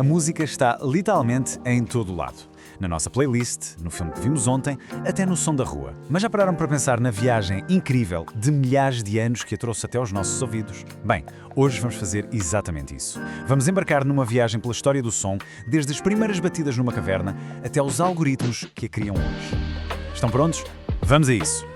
música está literalmente em todo o lado. Na nossa playlist, no filme que vimos ontem, até no som da rua. Mas já pararam para pensar na viagem incrível de milhares de anos que a trouxe até aos nossos ouvidos? Bem, hoje vamos fazer exatamente isso. Vamos embarcar numa viagem pela história do som, desde as primeiras batidas numa caverna até aos algoritmos que a criam hoje. Estão prontos? Vamos a isso!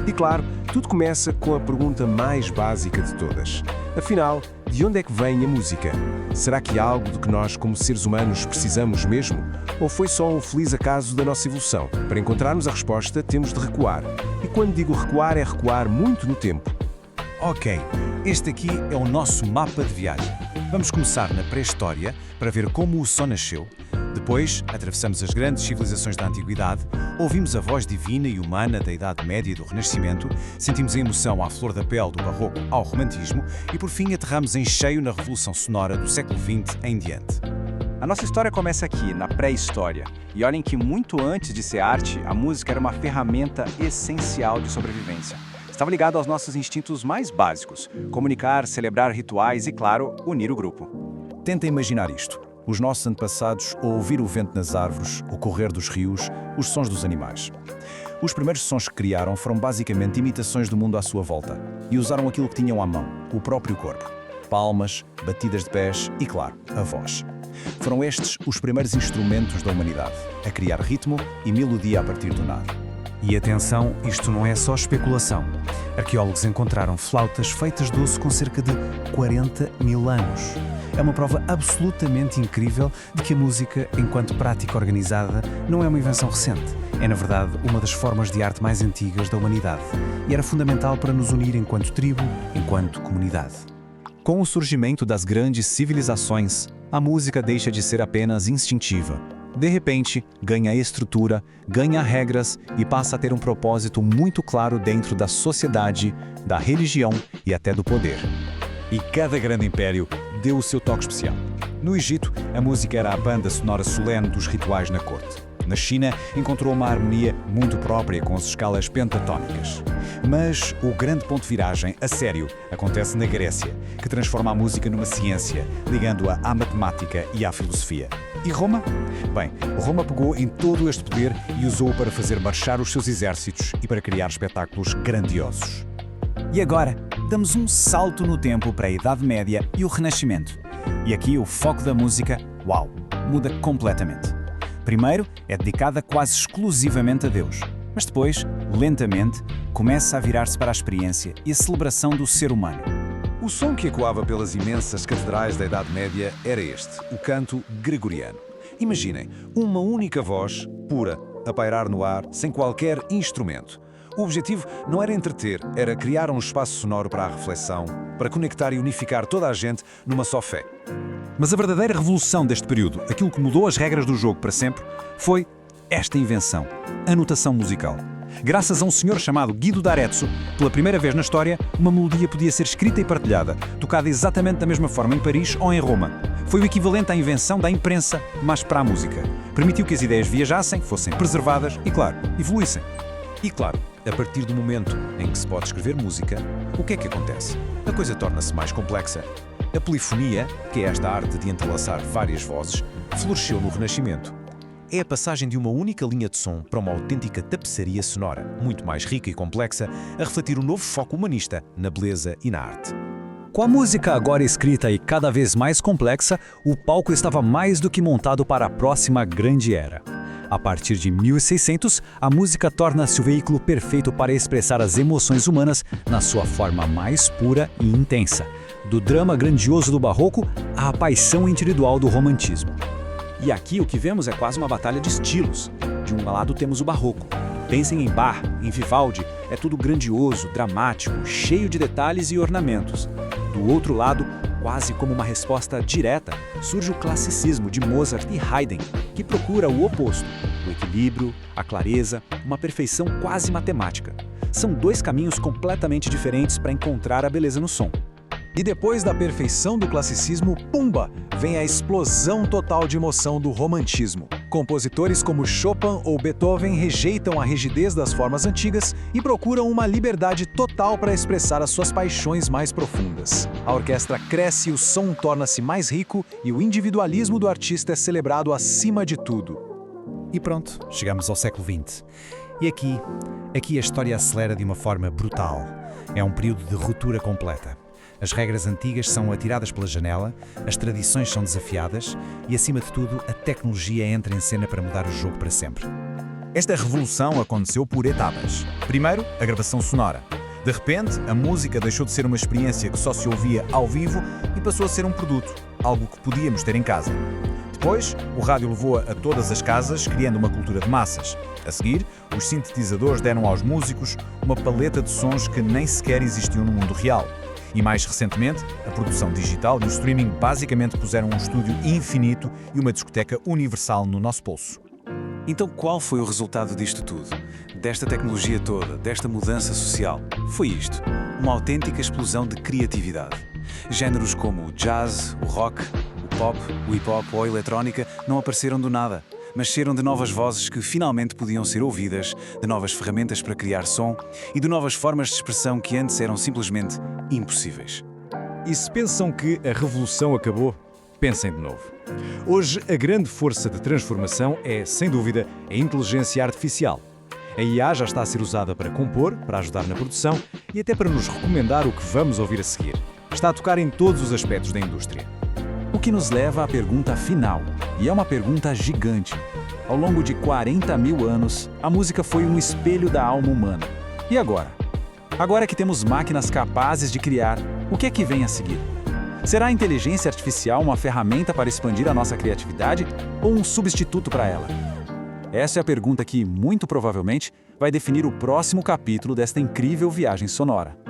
E claro, tudo começa com a pergunta mais básica de todas. Afinal, de onde é que vem a música? Será que é algo de que nós, como seres humanos, precisamos mesmo? Ou foi só um feliz acaso da nossa evolução? Para encontrarmos a resposta, temos de recuar. E quando digo recuar, é recuar muito no tempo. Ok, este aqui é o nosso mapa de viagem. Vamos começar na pré-história para ver como o som nasceu. Depois, atravessamos as grandes civilizações da Antiguidade, ouvimos a voz divina e humana da Idade Média e do Renascimento, sentimos a emoção à flor da pele do Barroco ao Romantismo e, por fim, aterramos em cheio na Revolução Sonora do século XX em diante. A nossa história começa aqui, na pré-história. E olhem que muito antes de ser arte, a música era uma ferramenta essencial de sobrevivência. Estava ligado aos nossos instintos mais básicos: comunicar, celebrar rituais e, claro, unir o grupo. Tenta imaginar isto. Os nossos antepassados a ouvir o vento nas árvores, o correr dos rios, os sons dos animais. Os primeiros sons que criaram foram basicamente imitações do mundo à sua volta e usaram aquilo que tinham à mão, o próprio corpo. Palmas, batidas de pés e, claro, a voz. Foram estes os primeiros instrumentos da humanidade, a criar ritmo e melodia a partir do nada. E atenção, isto não é só especulação. Arqueólogos encontraram flautas feitas de osso com cerca de 40 mil anos. É uma prova absolutamente incrível de que a música, enquanto prática organizada, não é uma invenção recente. É, na verdade, uma das formas de arte mais antigas da humanidade. E era fundamental para nos unir enquanto tribo, enquanto comunidade. Com o surgimento das grandes civilizações, a música deixa de ser apenas instintiva. De repente, ganha estrutura, ganha regras e passa a ter um propósito muito claro dentro da sociedade, da religião e até do poder. E cada grande império deu o seu toque especial. No Egito, a música era a banda sonora solene dos rituais na corte. Na China, encontrou uma harmonia muito própria com as escalas pentatónicas. Mas o grande ponto de viragem, a sério, acontece na Grécia, que transforma a música numa ciência, ligando-a à matemática e à filosofia. E Roma? Bem, Roma pegou em todo este poder e usou-o para fazer marchar os seus exércitos e para criar espetáculos grandiosos. E agora, damos um salto no tempo para a Idade Média e o Renascimento. E aqui o foco da música, uau, muda completamente. Primeiro, é dedicada quase exclusivamente a Deus. Mas depois, lentamente, começa a virar-se para a experiência e a celebração do ser humano. O som que ecoava pelas imensas catedrais da Idade Média era este, o canto gregoriano. Imaginem, uma única voz, pura, a pairar no ar, sem qualquer instrumento. O objetivo não era entreter, era criar um espaço sonoro para a reflexão, para conectar e unificar toda a gente numa só fé. Mas a verdadeira revolução deste período, aquilo que mudou as regras do jogo para sempre, foi esta invenção, a notação musical. Graças a um senhor chamado Guido d'Arezzo, pela primeira vez na história, uma melodia podia ser escrita e partilhada, tocada exatamente da mesma forma em Paris ou em Roma. Foi o equivalente à invenção da imprensa, mas para a música. Permitiu que as ideias viajassem, fossem preservadas e, claro, evoluíssem. E, claro, a partir do momento em que se pode escrever música, o que é que acontece? A coisa torna-se mais complexa. A polifonia, que é esta arte de entrelaçar várias vozes, floresceu no Renascimento. É a passagem de uma única linha de som para uma autêntica tapeçaria sonora, muito mais rica e complexa, a refletir um novo foco humanista na beleza e na arte. Com a música agora escrita e cada vez mais complexa, o palco estava mais do que montado para a próxima grande era. A partir de 1600, a música torna-se o veículo perfeito para expressar as emoções humanas na sua forma mais pura e intensa, do drama grandioso do Barroco à paixão individual do Romantismo. E aqui o que vemos é quase uma batalha de estilos. De um lado temos o Barroco. Pensem em Bach, em Vivaldi, é tudo grandioso, dramático, cheio de detalhes e ornamentos. Do outro lado, quase como uma resposta direta, surge o classicismo de Mozart e Haydn, que procura o oposto, o equilíbrio, a clareza, uma perfeição quase matemática. São dois caminhos completamente diferentes para encontrar a beleza no som. E depois da perfeição do classicismo, pumba, vem a explosão total de emoção do romantismo. Compositores como Chopin ou Beethoven rejeitam a rigidez das formas antigas e procuram uma liberdade total para expressar as suas paixões mais profundas. A orquestra cresce, o som torna-se mais rico e o individualismo do artista é celebrado acima de tudo. E pronto, chegamos ao século XX. E aqui a história acelera de uma forma brutal. É um período de ruptura completa. As regras antigas são atiradas pela janela, as tradições são desafiadas e, acima de tudo, a tecnologia entra em cena para mudar o jogo para sempre. Esta revolução aconteceu por etapas. Primeiro, a gravação sonora. De repente, a música deixou de ser uma experiência que só se ouvia ao vivo e passou a ser um produto, algo que podíamos ter em casa. Depois, o rádio levou-a a todas as casas, criando uma cultura de massas. A seguir, os sintetizadores deram aos músicos uma paleta de sons que nem sequer existiam no mundo real. E mais recentemente, a produção digital e o streaming basicamente puseram um estúdio infinito e uma discoteca universal no nosso bolso. Então qual foi o resultado disto tudo? Desta tecnologia toda, desta mudança social? Foi isto, uma autêntica explosão de criatividade. Géneros como o jazz, o rock, o pop, o hip-hop ou a eletrónica não apareceram do nada, mas nasceram de novas vozes que finalmente podiam ser ouvidas, de novas ferramentas para criar som e de novas formas de expressão que antes eram simplesmente impossíveis. E se pensam que a revolução acabou, pensem de novo. Hoje, a grande força de transformação é, sem dúvida, a inteligência artificial. A IA já está a ser usada para compor, para ajudar na produção e até para nos recomendar o que vamos ouvir a seguir. Está a tocar em todos os aspectos da indústria. O que nos leva à pergunta final, e é uma pergunta gigante. Ao longo de 40 mil anos, a música foi um espelho da alma humana. E agora? Agora que temos máquinas capazes de criar, o que é que vem a seguir? Será a inteligência artificial uma ferramenta para expandir a nossa criatividade ou um substituto para ela? Essa é a pergunta que, muito provavelmente, vai definir o próximo capítulo desta incrível viagem sonora.